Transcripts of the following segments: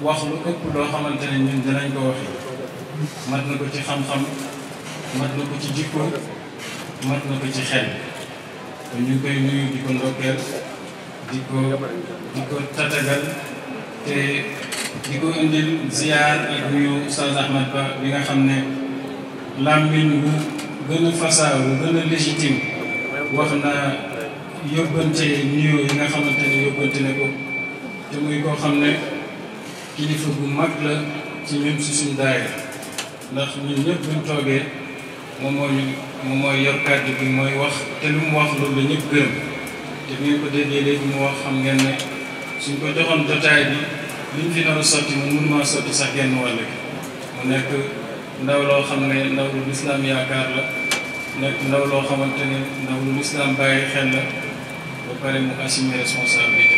wax lu ëpp loo xamante ne ñun dinañ ko waxi mat na ko ci xam-xam mat na ko ci jikko mat na ko ci xel kon ñu ngi koy nuyu di ko ndokkeel di ko tatagal te di ko indil ziar ak nuyu Oustaz Ahmad Ba bi nga xam ne làmmiñ bu gën a fasaa bu gën a légitime wax na yóbbante nuyoo yi nga xamante ne yóbbante ne ko te muy koo xam ne kilifa bu mag la ci ñun si suñu daayira ndax ñun ñëpp buñ toogee moom mooy yor kàddu bi mooy wax te lu mu wax loolu la ñëpp gërëm te bu ngeen ko déggee léegi mu wax xam ngeen ne suñ ko joxoon jotaay bi liñ fi nar a sotti moom mënuma sotti sax genn wàll mu nekk ndaw loo xam ne ndaw lu lislaam yaakaar la nekk ndaw loo xamante ne ndaw lu lislaam bàyyi xel la ba pare mu assumer responsabilité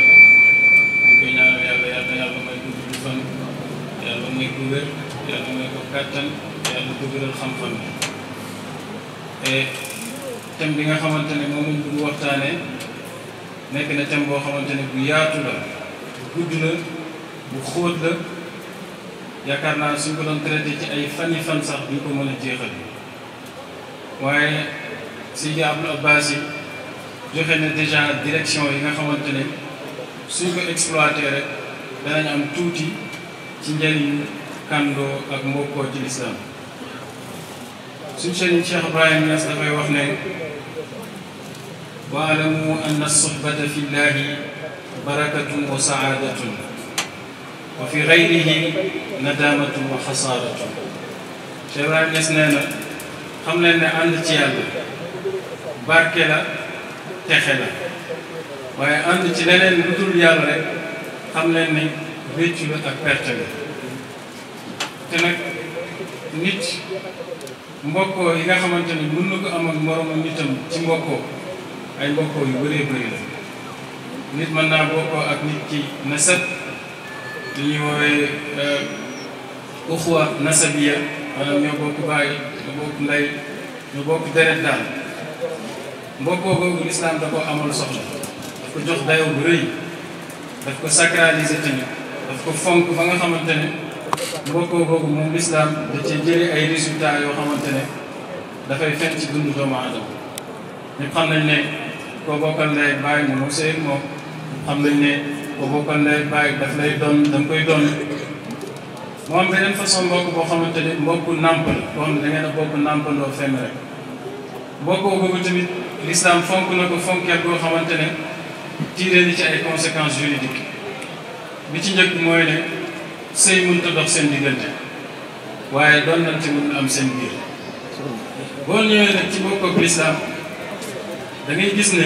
ñu koy ñaanal yàlla may ko gudd fan yàlla may ko wér yàlla may ko kàttan yàlla dëgëral xam-xam et thème bi nga xamante ne moom lañ bëgg waxtaanee nekk na thème boo xamante ne bu yaatu la bu gudd la bu xóot la yaakaar naa suñ ko doon traité ci ay fan yi fan sax duñ ko mën a jeexal waaye Seydi Abdou Abbas yi joxe na déjà direction yi nga xamante ne suñ ko exploité rek danañ am tuuti ci njëriñu kàndoo ak mbokkoo ci lislaam suñ sëriñ Cheikh Ibrahim Niass dafay wax ne waalamu anna sohbata fi llahi barakatun wa saadatun wa fi gayrihi nadamatun wa xasaaratun Cheikh Ibrahim Niass nee na xam leen ne ànd ci yàlla barke la texe la waaye ànd ci leneen lu dul yàlla rek xam leen ne réccu la ak perte la te nag nit mbokkoo yi nga xamante ne mën na ko am ak moroomam nitam ci mbokkoo ay mbokkoo yu bëree bëri la nit mën naa bokkoo ak nit ci nasab li ñuy woowee uxwa nasabiya maanaam ñoo bokk bàyyi ñoo bokk ndey ñoo bokk deret daal mbokkoo boobu lislaam da ko amal soxla daf ko jox dayoo bu rëy daf ko sacraliser tamit daf ko fonk ba nga xamante ne mbokkoo boobu moom lislaam da cee jëlee ay résultats yoo xamante ne dafay fen ci dundu doomu aadama ñëpp xam nañ ne koo bokkal ndey bàyyi moom sëy moom xam nañ ne koo bokkal ndey bàyyi daf lay doon da nga koy doon moo am beneen façon mbokk boo xamante ne mbokku nàmpal boo xam ne da ngeen a bokk nàmpandoo fenn rek mbokkoo boobu tamit l'islam fonk na ko fonkeel boo xamante ne tiré ni ci ay conséquences juridiques bi ci njëkk mooy ne sëy mënut a dox seen diggante waaye doon nañ ci mën am seen biir boo ñëwee nag ci mbokkoog l'islam da ngay gis ne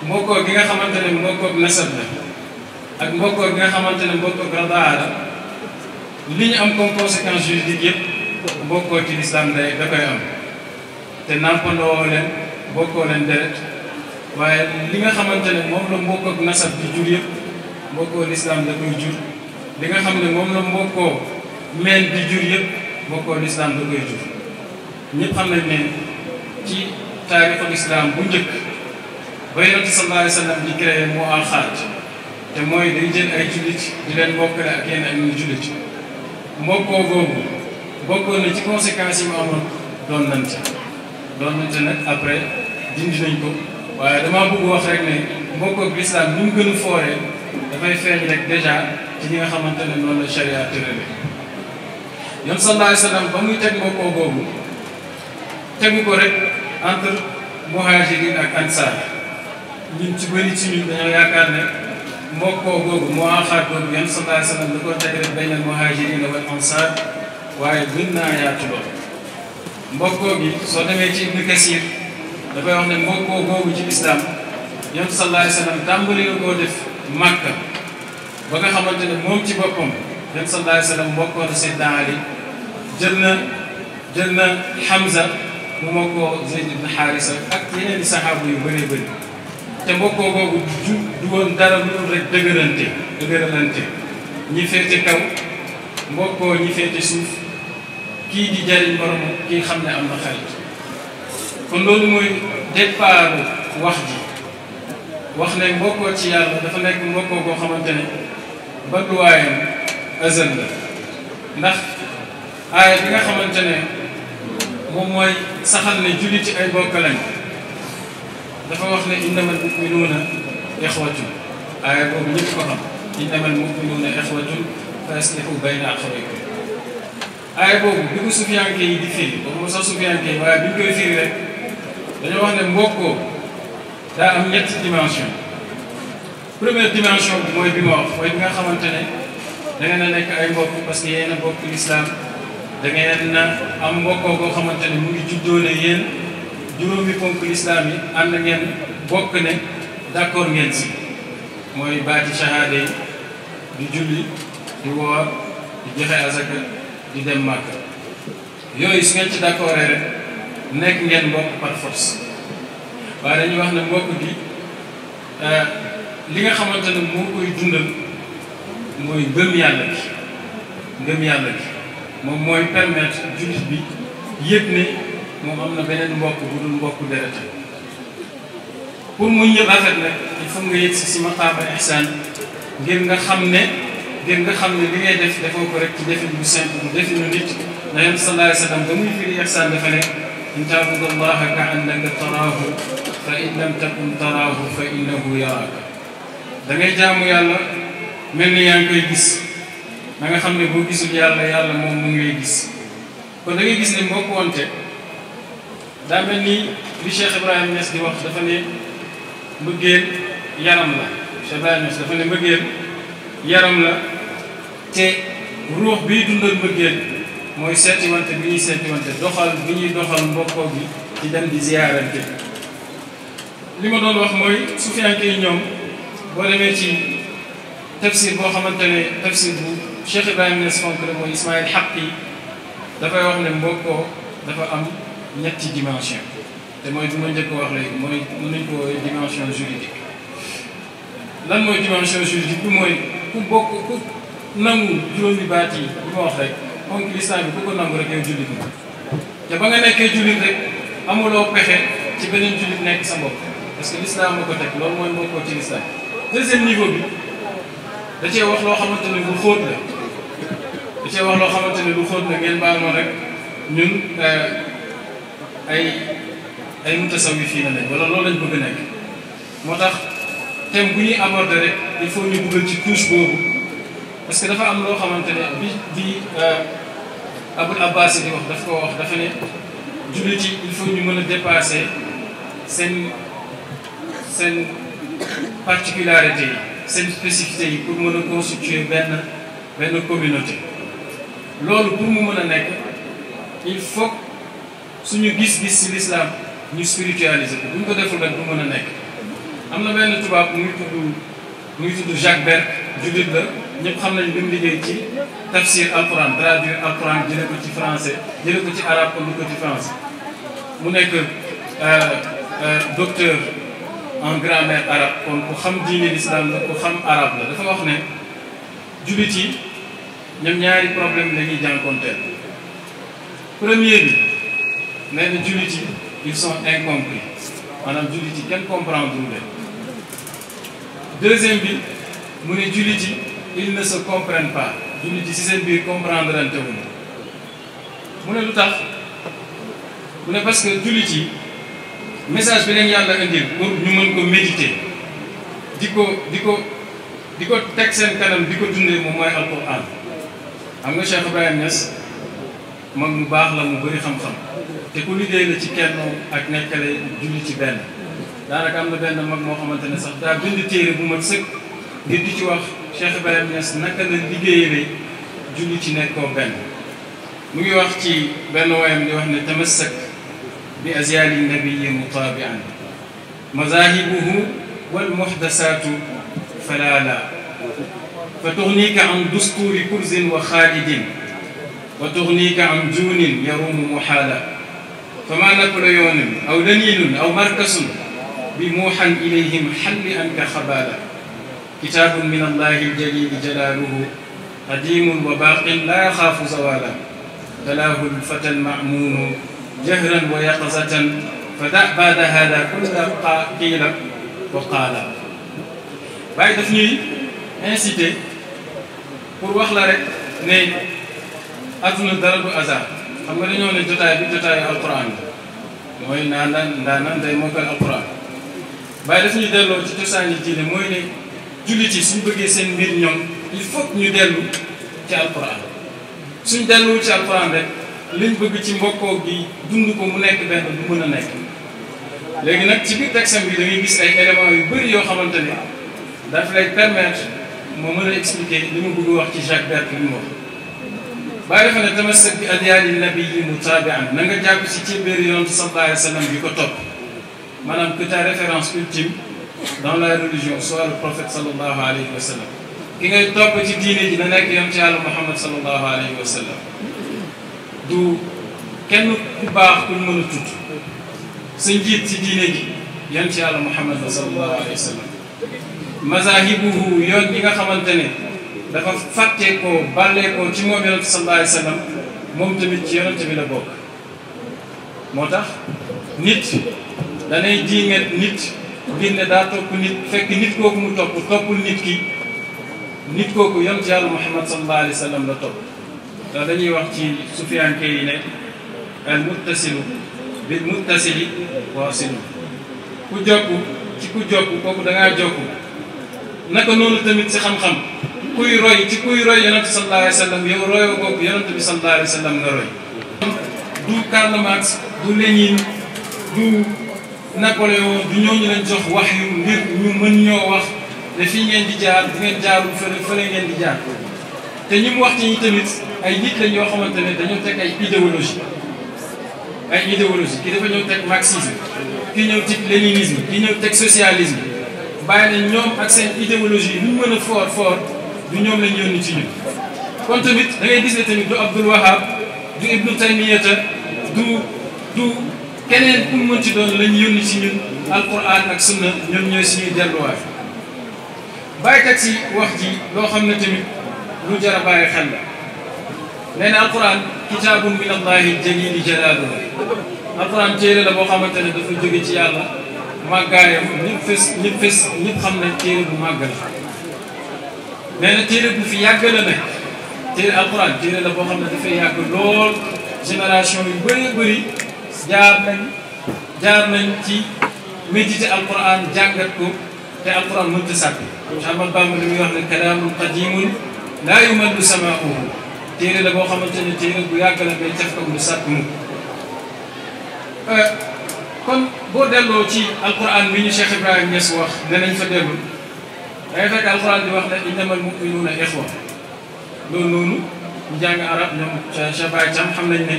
mbokkoo gi nga xamante ne mbokkoog nasab la ak mbokkoo gi nga xamante ne mbokkoog radaa la li ñu am comme conséquence juridique yëpp mbokkoo ci l'islam da koy am te nàmpandoo leen bokkoo leen deret waaye li nga xamante ne moom la mbokkoog nasab di jur yëpp mbokkoo l'islam da koy jur li nga xam ne moom la mbokkoo meen di jur yëpp mbokkoo l'islam da koy jur ñëpp xam nañ ne ci taarixul islam bu njëkk ba Yonent sallallahu alayhi wa sallam di créé mu alxaat te mooy day jël ay jullit di leen bokkale ak yenn ak ñu jullit mbokkoo googu bokkoon na ci conséquences yi mu amoon doon nante nag après dindi nañ ko waaye damaa bëgg wax rek ne mbokkoog l'islam ni mu gën a fooree dafay feeñ rek déjà ci ñi nga xamante ne noonu la charia tërale Yonent sallallahu alayhi wa sallam ba muy teg mbokkoo googu tegu ko rek entre muhajirin ak ansar ñun ci bëri ci ñun dañoo yaakaar ne mbokkoo googu moo axaat googu Yonent sallallahu alayhi wa sallam da ko teg rek bayna muhajirin wal ansar waaye gën naa yaatu lool mbokkoo gi soo demee ci Ibn Kasir dafay wax ne mbokkoo googu ci lislaam Yonent sallallahu alayhi wa sallam tàmbali na koo def Makka ba nga xamante ne moom ci boppam Yonent sallallahu alayhi wa sallam mbokkoo na Seydina Ali jël na Hamza mu mbokkoo Zayd ibn Haarisa ak yeneen i saxaabu yu bëree bëri te mbokkoo googu du woon dara lu dul rek dëgëralante ñi féete kaw mbokkoo ñi féete suuf kii di jariñ borom kii xam ne am na xarit kon loolu mooy départ wax ji wax ne mbokkoo ci yàlla dafa nekk mbokkoo koo xamante ne balluwaayam azal la ndax aaya bi nga xamante ne moom mooy saxal ne jullit ci ay bokk lañ dafa wax ne innamal mu'minuuna ixwatun aaya boobu ñëpp ko xam innamal mu'minuuna ixwatun fa aslihu bayna axawaykum aaya boobu bi ko sufiyanke yi di firi boobu sax sufiyanke yi waaye bi ñu koy firi rek dañoo wax ne mbokkoo daa am ñetti dimension première dimension bi mooy bi ma wax mooy bi nga xamante ne da ngeen a nekk ay mbokk parce que yéen a bokk lislaam da ngeen a am mbokkoo koo xamante ne mu ngi juddoo ne yéen juróomi ponk lislaam yi ànd ngeen bokk ne d'accord ngeen si mooy baati shahada yi di julli di woor di joxe azaka di dem Màkka yooyu su ngeen ci d'accord rek nekk ngeen mbokk par force waaye dañuy wax ne mbokk gi li nga xamante ne moo koy dundal mooy ngëm yàlla gi moom mooy permettre jullit bi yëg ne moom am na beneen mbokk bu dul mbokk deret pour mu ñëw rafet nag il faut nga yëg si maqaama ihsaan ngir nga xam ne li ngay def defoo ko rek ci defin bu simple bu definu nit na yonent sallallahu alayhi wa sallam ba muy firi ihsaan dafa ne in ta'budu allaha ka annaka taraahu fa in lam takun taraahu fa innahu yaraaka da ngay jaamu yàlla mel ni yaa ngi koy gis na nga xam ne boo gisul yàlla moom mu ngay gis kon da ngay gis ne mbokk wante daa mel ni li Cheikh Ibrahima Niass di wax dafa ne mbëggeel yaram la Cheikh Ibrahima Niass dafa ne mbëggeel yaram la te ruux biy dundal mbëggeel mooy seetiwante bi ñuy seetiwante doxal bi ñuy doxal mbokkoo bi ci dem di ziyaarante li ma doon wax mooy sufiyanke yi ñoom boo demee ci tafsir boo xamante ne tafsir bu Cheikh Ibrahima Niass fonk la mooy Ismaïl Haqqi dafay wax ne mbokkoo dafa am ñetti dimension te mooy bi ma njëkk ko wax léegi mooy mën nañ ko dimension juridique lan mooy dimension juridique bi mooy ku bokk ku nangu juróomi baat yi bi ma wax rek ponk lislaam bi ku ko nangu rek yow jullit nga te ba nga nekkee jullit rek amuloo pexe ci beneen jullit nekk sa mbokk parce que lislaam moo ko teg loolu mooy mbokkoo ci lislaam deuxième niveau bi da cee wax loo xamante ne lu xóot la ngeen baal ma rek ñun ay mutasawwifiina lañ wala loolu lañ bëgg nekk moo tax thème bu ñuy aborder rek il faut ñu dugal ci touche boobu parce que dafa am loo xamante ne bi Abul Abbas di wax daf ko wax dafa ne jullit yi il faut ñu mën a dépasser seen particularité yi seen spécificité yi pour mën a constituer benn communauté loolu pour mu mën a nekk il faut suñu gis-gis ci l'islam ñu spiritualiser ko bu ñu ko deful rek du mën a nekk am na benn tubaab mu ngi tudd Jacques Berck jullit la ñëpp xam nañ li mu liggéey ci tafsir alquran traduire alquran jële ko ci français jële ko ci arabe indi ko ci français mu nekk docteur en grammaire arabe kon ku xam diine l'islam la ku xam arabe la dafa wax ne jullit yi ñoom ñaari problème la ñuy jànkonteel premier bi nee na jullit yi ils sont incompris maanaam jullit yi kenn comprendre leen deuxième bi mu ne jullit yi ils ne se comprennent pas jullit yi ci seen biir comprendre ante wuñu mu ne lu tax mu ne parce que jullit yi message bi leen yàlla indil pour ñu mën ko méditer di ko teg seen kanam di ko dundee moom mooy alquran xam nga Cheikh Ibrahima Niass mag mu baax la mu bëri xam-xam te ku liggéey la ci kenn ak nekkale julli ci benn daanaka am na benn mag moo xamante ne sax daa bind téere bu mat sëkk ngir di ci wax Cheikh Ibrahima Niass naka la liggéeyee julli ci nekkoo benn mu ngi wax ci benn woyam di wax ne tamassak bi azyali nabiyyi mutaabi'an mazahibuhu wal muhdasaatu falala fa tughnika an dusturi kurzin wa xaalidin wa tughnika an juunin yarumu muhaala fama napoléon aw laninun aw markasun bi muuxan ilayhim xalli anka xabaala kitaabun min allahi aljalili jalaaluhu qadimun wa baaqin laa yaxaafu zawaala talaahu lfata almamuunu jahran wa yaqzatan fa da baada hada kulla qiila wa qaala waaye daf ñuy incité pour wax la rek ne adduna dara du hasard xam nga dañoo ne jotaay bi jotaayu alquran la mooy ndaanaan day mokkal alquran waaye daf ñu delloo ci cosaani diine mooy ne jullit yi suñ bëggee seen mbir ñoom il faut ñu dellu ci alquran suñ delluwul ci alquran rek liñ bëgg ci mbokkoo gi dund ko mu nekk benn du mën a nekk léegi nag ci biir texte bi da ngay gis ay éléments yu bëri yoo xamante ne daf lay permettre moo mën a expliquer li mu bëgg wax ci Jacques Berthe li mu wax bàyyi dafa ne tamassak bi adyaani nabiyyi mutabi'an na nga jàpp ci cébéeri yonent sallallahu alayhi wa sallam bi ko topp maanaam que ta référence ultime dans la religion soit le prophète sallallahu alayhi wa sallam ki ngay topp ci diine ji na nekk yonent yàlla Muhammad sallallahu alayhi wa sallam du kenn ku baax ku mën a tudd sa njiit ci diine ji yonent yàlla Muhammad sallallahu alayhi wa sallam mazahibuhu yoon yi nga xamante ne dafa fàtte ko bàllee ko ci moom yonent sallallahu alayhi wa sallam moom tamit ci yonent bi la bokk moo tax nit danay diinget nit ngir ne daa topp nit fekk nit kooku mu toppul nit ki nit kooku yonent yàlla Muhammad sallallahu alayhi wa sallam la topp ndax dañuy wax ci sufiyanke yi ne al muttasilu bil muttasili waasilu ku jokku ci ku jokku kooku da ngaa jokku naka noonu tamit ci xam-xam kuy roy ci kuy roy yonent sallallahu alayhi wa sallam yow royoo kooku yonent bi sallallahu alayhi wa sallam nga roy du Karl Marx du Lénine du Napoléon du ñooñu lañ jox wax yu ngir ñu mën ñoo wax ne fii ngeen di jaar bu ngeen jaarul fële ngeen di jaar te ñi mu wax ci ñi tamit ay nit lañ yoo xamante ne dañoo teg ay idéologie kii dafa ñëw teg marxisme kii ñëw teg léninisme kii ñëw teg socialisme bàyyi nañ ñoom ak seen idéologie lu ñu mën a fort du ñoom lañ yónni ci ñun kon tamit da ngay gis ne tamit du Abdul Wahab du Ibnu Taymiyata du keneen ku mu mën ci doon lañ yónni ci ñun alquran ak sunna ñoom ñooy suñuy delluwaay bàyyi teg si wax ji loo xam ne tamit lu jar a bàyyi xel la nee na alquran kitaabun min allahi jalili jalaaluhu alquran téere la boo xamante ne dafa jóge ci yàlla màggaayam ñëpp xam ne téere bu màgg la nee na téere bu fi yàgg la ne téere alquran téere la boo xam ne dafay yàgg lool génération yu bëri jaar nañ ci méditer alquran jàngat ko te alquran mënta sàppi Ahmad Bamba li muy wax ne kalaamun qadimun laa yumallu samaa'uhu téere la boo xamante ne téere bu yàgg la ngay caf kam lu sàpp mu kon boo delloo ci alquran bi ñu Cheikh Ibrahima Niass wax danañ fa dellu dangay fekk alquran di wax ne innamal mu'minuuna ixwa loolu noonu ñu jàng arab ñoom Cheikh Baye Thiam xam nañ ne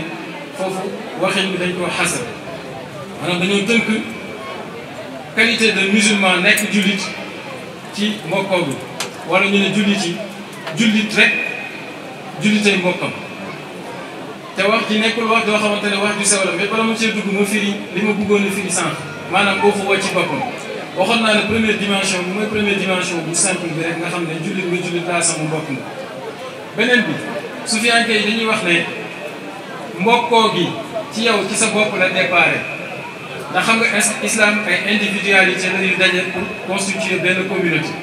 foofu waxin bi dañ koo xasal maanaam dañoo tënk qualité de musulman nekk jullit ci mbokkoo bi wala ñu ne jullit rek jullitay mbokkam te wax ji nekkul wax joo xamante ne wax ju sew la mais bala ma cee dugg ma firi li ma bëggoon a firi sànq maanaam boo fa wàcc ci boppam waxoon naa ne première dimension bi mooy première dimension bu simple bi rek nga xam ne jullit laa sama mbokk nga beneen bi sufiyanke yi dañuy wax ne mbokkoo gi ci yow ci sa bopp la déparé ndax xam nga islam ay individualité la yu daje pour constituer benn communauté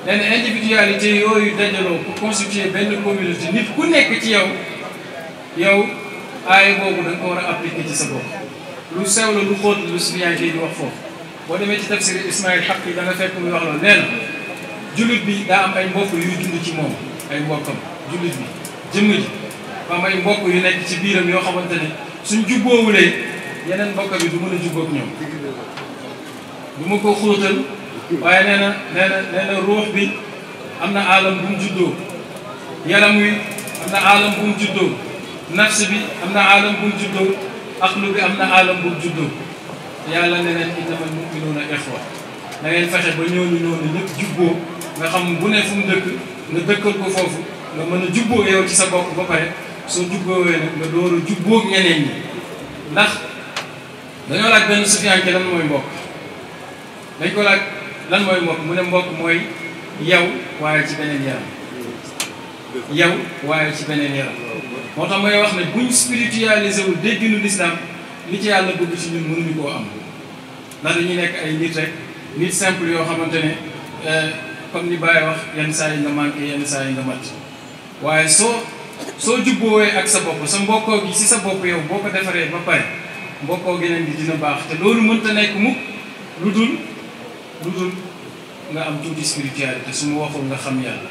nee na individualité yooyu dajaloo pour constituer benn communauté nit ku nekk ci yow aaya boobu da nga ko war a appliquer ci sa bopp lu sew la lu xóot lu sufiyanke yi di wax foofu boo demee ci tafsir Ismaïl Haqqi da nga fekk muy wax loolu nee na jullit bi daa am ay mbokk yuy dund ci moom ay mbokkam jullit bi jëmm ji am ay mbokk yu nekk ci biiram yoo xamante ne suñ jubboowulee yeneen mbokk bi du mën a jubboog ñoom du ma ko xóotal waaye nee na ruux bi am na aalam bu mu juddoo yaram wi am na aalam bu mu juddoo nafs bi am na aalam bu mu juddoo aqlu bi am na aalam bu mu juddoo yàlla ne leen innamal mu'minuuna ixwa da ngeen fexe ba ñooñu noonu ñëpp jubboo nga xam bu ne fu mu dëkk nga dëkkal ko foofu nga mën a jubboo yow ci sa bopp ba pare soo jubboowee nag nga door a jubboog ñeneen ñi ndax dañoo laaj benn sufiyanke lan mooy mbokk dañ ko laaj lan mooy mbokk mu ne mbokk mooy yow waaye ci beneen yaram yow waaye ci beneen yaram moo tax may wax ne buñ spiritualisé wul dégginu l'islam li ci yàlla bëgg ci ñun mënuñu koo am ndax dañuy nekk ay nit rek nit simple yoo xamante ne comme ni Baye wax yenn saa yi nga manqué yenn saa yi nga mat waaye soo jubboowee ak sa bopp sa mbokkoo gi si sa bopp yow boo ko defaree ba pare mbokkoo geneen gi dina baax te loolu mënta nekk mukk lu dul nga am tuuti spiritualité su ma waxul nga xam yàlla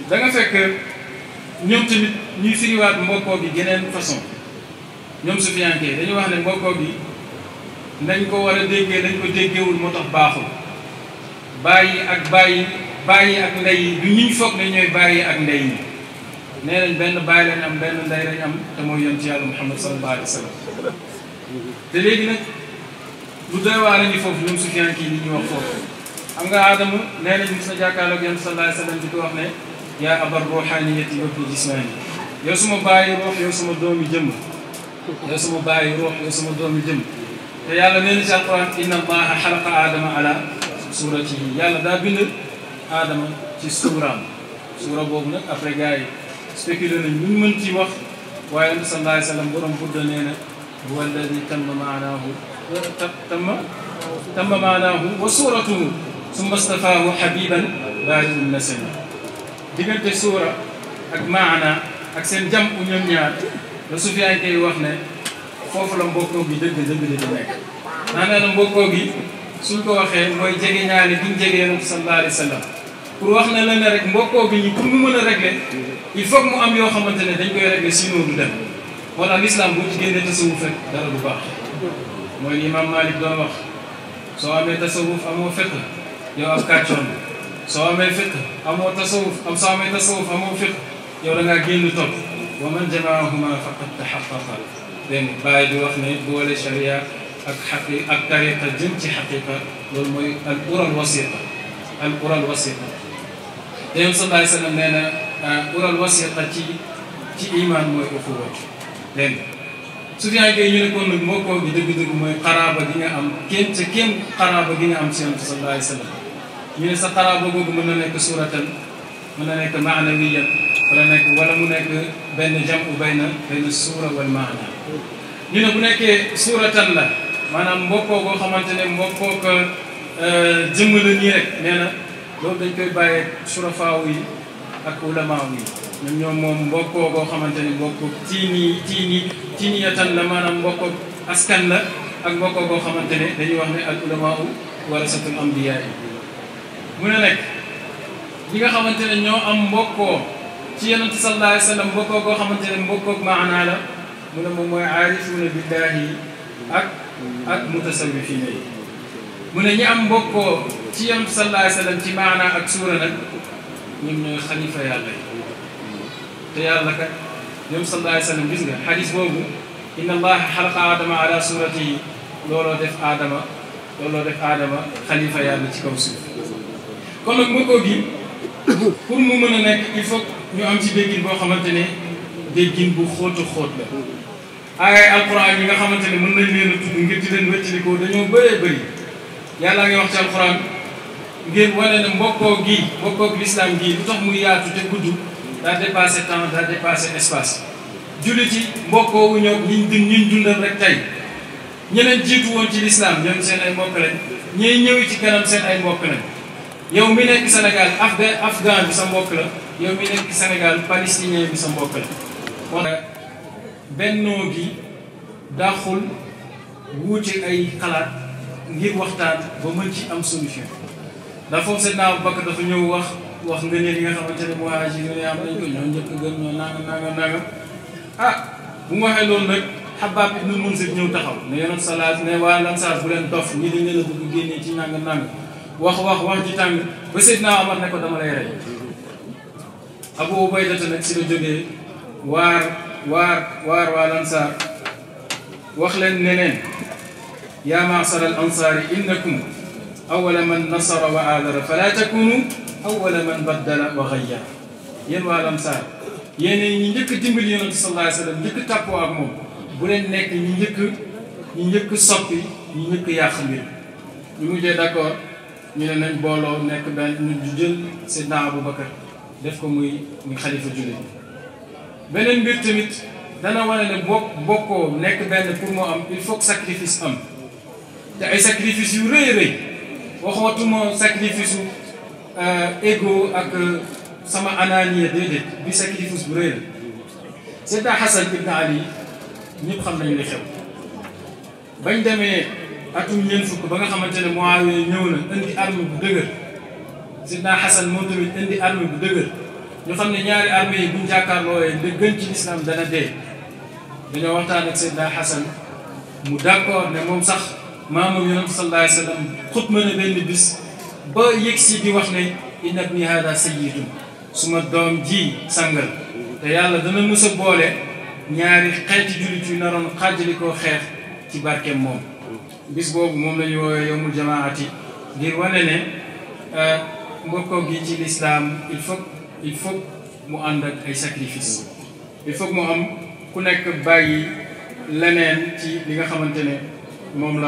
da nga fekk ñoom tamit ñuy firiwaat mbokkoo gi geneen façon ñoom sufiyanke dañuy wax ne mbokkoo gi nañ ko war a déggee nañ ko déggewul moo tax baaxul bàyyi ak ndey yi du ñuñ foog ne ñooy bàyyi ak ndey yi nee nañ benn bàyyi lañ am benn ndey lañ am te mooy yonent yàlla Muhammad sallallahu alayhi wa sallam te léegi nag lu doy waar a ngi foofu ñoom sufiyanke yi li ñuy wax foofu xam nga Adama nee nañ mos na jàkkaarloog yonent sallallahu alayhi wa sallam di ko wax ne yaa abar ruuxaaniyati wa bil jismaani yow suma bàyyi ruux yow suma doomi jëmm yow suma bàyyi ruux yow suma doomi jëmm te yàlla nee na ci alquran inna allaha xalaqa aadama ala suratihi yàlla daa bind aadama ci suuraam suura boobu nag après gars yi spéculé nañ lu ñu mën ci wax waaye ante sallallahu alayhi wa sallam borom budda nee na huwa alladi tamma maanaahu wa suuratuhu summa stafaahu habiban baari'un nasami diggante suura ak maana ak seen jam u ñoom ñaar la Sufyaan koy wax ne foofu la mbokkoo gi dëgg di nekk maanaam la mbokkoo gi suñ ko waxee mooy jege ñaari biñ jege Yonent sallallahu alayhi wa sallam pour wax na la ne rek mbokkoo gi ñi pour mu mën a régler il faut que mu am yoo xamante ne dañ koy régler sinon du dem moo tax l'islam boo ci génnee tasawuf rek dara du baax mooy li Imam Malik doon wax soo amee tasawuf amoo fiqh yow ab kàccoon soo amee fiqh amoo tasawuf soo amee tasawuf amoo fiqh yow da ngaa génn topp wa man jamaahuma faqad tahaqqaqa dégg nga bàyyi di wax ne boole sharia ak tariqa jëm ci xaqiqa loolu mooy al ural wasiqa te yow sallallahu alayhi wa sallam nee na ural wasiqa ci iman mooy uxuwa dégg nga Sufyaan yi ñu ne kon nag mbokkoo gi dëgg-dëgg mooy xaraaba gi nga am kéem xaraaba gi nga am si Yonent sallallahu alayhi wa sallam ñu ne sa xaraaba googu mën na nekk suratan mën na nekk maanawiyan wala mu nekk benn jamu bayna suura wal maana ñu ne bu nekkee suuratan la maanaam mbokkoo boo xamante ne mbokkoo ko jëmm la nii rek nee na loolu dañ koy bàyyee surafaaw yi ak ulamaaw yi ñoom moom mbokkoo boo xamante ne mbokkoo tiiniyatan la maanaam mbokkoo askan la ak mbokkoo boo xamante ne dañuy wax ne al ulamaaw warasatul ambiyaa yi mu ne nekk ñi nga xamante ne ñoo am mbokkoo ci Yonent sallallahu alayhi wa sallam mbokkoo boo xamante ne mbokkoo maanaa la mu ne moom mooy aarifuuna billaahi ak mutasawwifiina yi mu ne ñi am mbokkoo ci Yonent sallallahu alayhi wa sallam ci maanaa ak suura nag ñoom ñooy xalifa yàlla yi te yàlla kat ñoom sallallahu alayhi wa sallam gis nga xadis boobu inna allaha xalaqa aadama ala suratihi looloo def aadama xalifa yàlla ci kaw suuf kon nag mbokkoo gi pour mu mën a nekk il faut ñu am ci déggin boo xamante ne déggin bu xóotu xóot la ay alquran yi nga xamante ne mën nañ leen a tudd ngir di leen wéttalikoo dañoo bëree bëri yàlla ngi wax ci alquran ngir wane ne mbokkoog l'islam gii lu tax muy yaatu te gudd daa dépassé temps daa dépassé espace jullit yi mbokkoo wu ñëw ñiñ dundal rek tey ñeneen jiitu woon ci l'islam ñoom seen ay mbokk lañ ñooy ñëwi ci kanam seen ay mbokk lañ yow mi nekk Sénégal afghan bi sa mbokk la yow mi nekk Sénégal palestinien bi sa mbokk la kon bennoo gi daxul wuute ay xalaat ngir waxtaan ba mën ci am solution ndax foofu Seydina Abubakar dafa ñëw wax nga ne li nga xamante ne muhaajir yi am nañ ko ñoo njëkk gëm ñoo nangam bu mu waxee loolu nag Habbaab ibnul Munzir ñëw taxaw ne Yonent salaat ne waa Ansaar bu leen dof ñi dañ leen a bëgg génnee ci nangam wax ji tàng ba Seydina Omar ne ko dama lay rey Abu Ubayda nag si la jógee waar waa Ansaar wax leen neneen yaa ma'shara al-ansaari innakum awwala man nasara wa aadara fala takunu awwala man baddala wa ghayyara yéen waa Ansaar yéen ñi njëkk dimbali Yonent sallallahu alayhi wa sallam njëkk tàppoo ak moom bu leen nekk ñi njëkk soppi ñi njëkk yàq mbir ñu mujjee d'accord ñu ne nañ booloo nekk benn ñu jël Seydina Aboubacar def ko muy xalifa jullit beneen mbir tamit dana wane ne bokkoo nekk benn pour moo am il faut que sacrifice am te ay sacrifice yu rëy waxootuma sacrifice ego sama anaaniya déedéet bi sacrifice bu rëy la Seydina Hasan ibn Ali ñëpp xam nañu li xew bañ demee atum ñeent fukk ba nga xamante ne Muawiya ñëw na indi armée bu dëgër Seydina Hasan moom tamit indi armée bu dëgër ñu xam ne ñaari armée yi buñ jàkkaarlooyee li gën ci lislaam dana dee dañoo waxtaan ak Seydina Hasan mu d'accord ne moom sax maamam yonent sallallahu alayhi wa sallam xutba na benn bis ba yëg si di wax ne inna ibni hada sayyidun suma doom ji sangal te yàlla dana mës a boole ñaari xeeti jullit yu naroon xaajali koo xeex ci barkeem moom bis boobu moom la ñu woowee yowmul jamaati ngir wane ne mbokkoo gi ci lislaam il faut mu ànd ak ay sacrifice il faut mu am ku nekk bàyyi leneen ci li nga xamante ne moom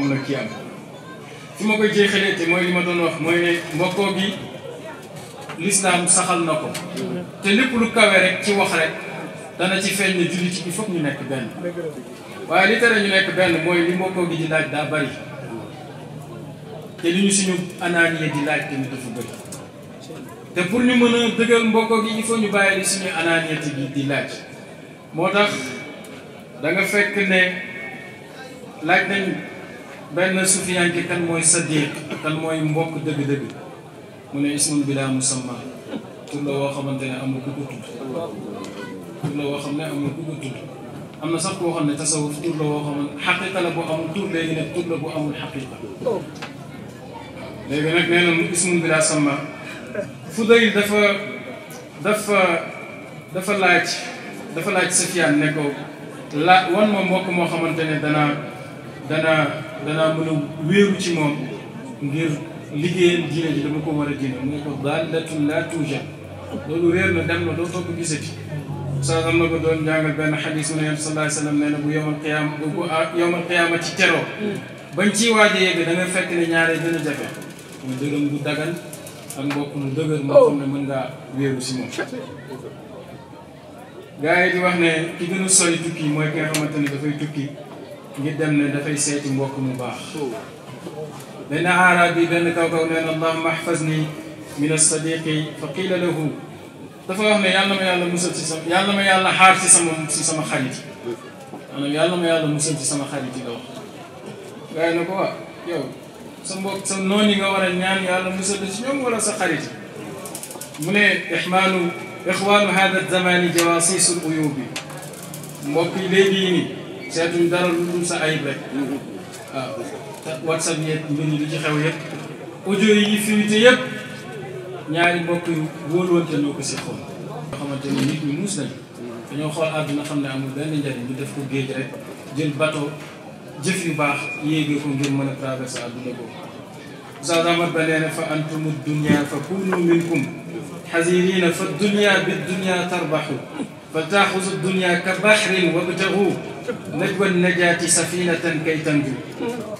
la kii am fi ma koy jeexalee te mooy li ma doon wax mooy ne mbokkoo gi lislaam saxal na ko te lépp lu kawe rek ci wax rek dana ci feeñ ne jullit il faut ñu nekk benn waaye li tere ñu nekk benn mooy li mbokkoo gi di laaj daa bari te li ñu suñu anaaniye di laaj tamit dafa bëri te pour ñu mën a dëggal mbokkoo gi il faut ñu bàyyi li suñu anaaniye di laaj moo tax da nga fekk ne laaj nañ benn sufiyanke kan mooy sadiq kan mooy mbokk dëgg-dëgg mu ne ismun bila musamma tur la woo xamante ne amul ku ko tudd tur la woo xam ne amul ku ko tudd am na sax koo xam ne tasawuf tur la woo xam ne xaqiqa la bu amul tur léegi nag tur la bu amul xaqiqa léegi nag nee na ismun bila samma Fudayl dafa laaj Sufyaan ne ko wan ma mbokk moo xamante ne danaa mën a wéeru ci moom ngir liggéeyal diine ji dama ko war a diine mu ne ko daallatun laa tuujad loolu réer na dem na doo toog gisati saa am na ko doon jàngal benn xadis mu ne yonent sallallahu alayhi wa sallam nee na bu yawmal qiyaama ci teroo bañ ciy waaj a yegg da nga fekk ne ñaaree gën a jafe muy dëgëm bu dagan ak mbokk mu dëgër moo xam ne mën ngaa wéeru si moom gaa yi di wax ne ki gën a sori tukki mooy ki nga xamante ne dafay tukki ngir dem ne dafay seeti mbokk mu baax benn aarabi benn kaw-kaw nee na allahumma ahfazni min as-sadiqi fa qiila lahu dafa wax ne yàlla ma yàlla musal ci sama yàlla ma yàlla xaar ci sama xarit maanaam yàlla ma yàlla musal ci sama xarit yi la wax gaa yi na ko waa yow sa mbokk sa noon yi nga war a ñaan yàlla musal ci ñoom wala sa xarit mu ne ixwaanu hada zamani jawasisul uyubi mbokk yi léegi yi nii seetuñ dara lu dul sa ayib rek waaw whatsapp yeeg mbir yi li ci xew yëpp audio yi fuité yëpp ñaari mbokk yu wóoluwante ñoo ko seqoon yoo xamante ni nit ñi muus nañ dañoo xool àdduna xam ne amul benn njariñ ñu def ko géej rek jël bateau jëf yu baax yéegee ko ngir mën a traversé àdduna boobu Oustaz Ahmad Ba nee na fa antumu dunya fa kunu minkum xazirina fa dunya bi dunya tarbaxu fa taaxuzu dunya ka baxrin wabtagu najwa najaati safinatan kay tanju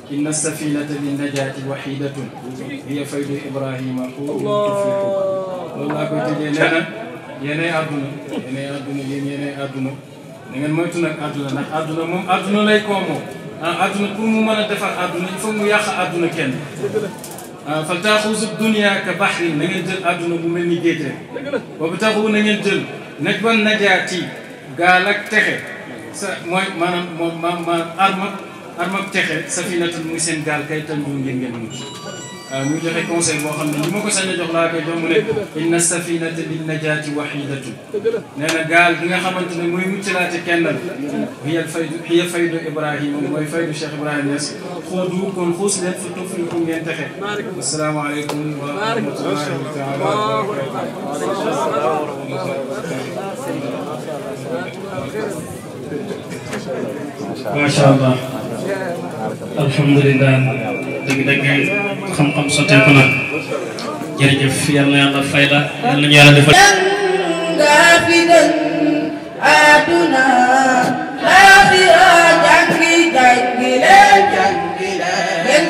inna safinata linnajaati waxidatun hiya faydu ibrahima xuurun tuflihu loolu laa koy tëjee nee na yéenay àdduna yéenay àdduna da ngeen moytu nag àdduna ndax àdduna moom àdduna lay koomoo àdduna pour mu mën a defar àdduna il faut mu yàq àdduna kenn fal taaxuzu dunya ka baxrin na ngeen jël àdduna bu mel ni géej rek boobu taxu na ngeen jël najwan najaati gaal ak texe sa mooy maanaam arma texe safinatan muy seen gaal kay tanju ngeen mucc muy joxe conseil boo xam ne ñi ma ko sañ a jox laa koy jox mu ne inna safinata lin najaati wahidatu nee na gaal bi nga xamante ne mooy muccalaate kenn la hiya faydu Ibrahima mooy faydu Cheikh Ibrahima Niass xuudu kon xuus leen fa tuflihu ngeen texe asalaamaaleykum wa rahmatullahi taala wa barakatuh. Macha Allah. Alhamdulillah. dëgg-dëgg xam-xam sotteeku na jërëjëf yal na yàlla fay la yal nañu yàlla defal aduna laaxira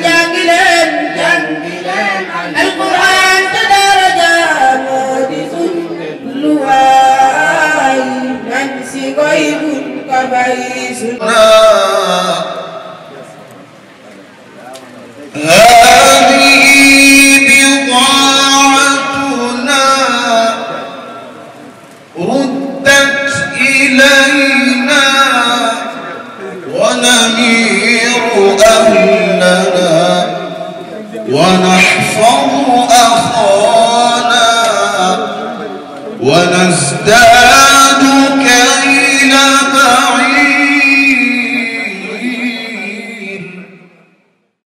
jàngi leen alquran te daraja moo di sunu luwaay nan si koy bun ko bàyyi sunu هذه بضاعتنا ردت إلينا ونمير أهلنا ونحفظ أخانا ونزداد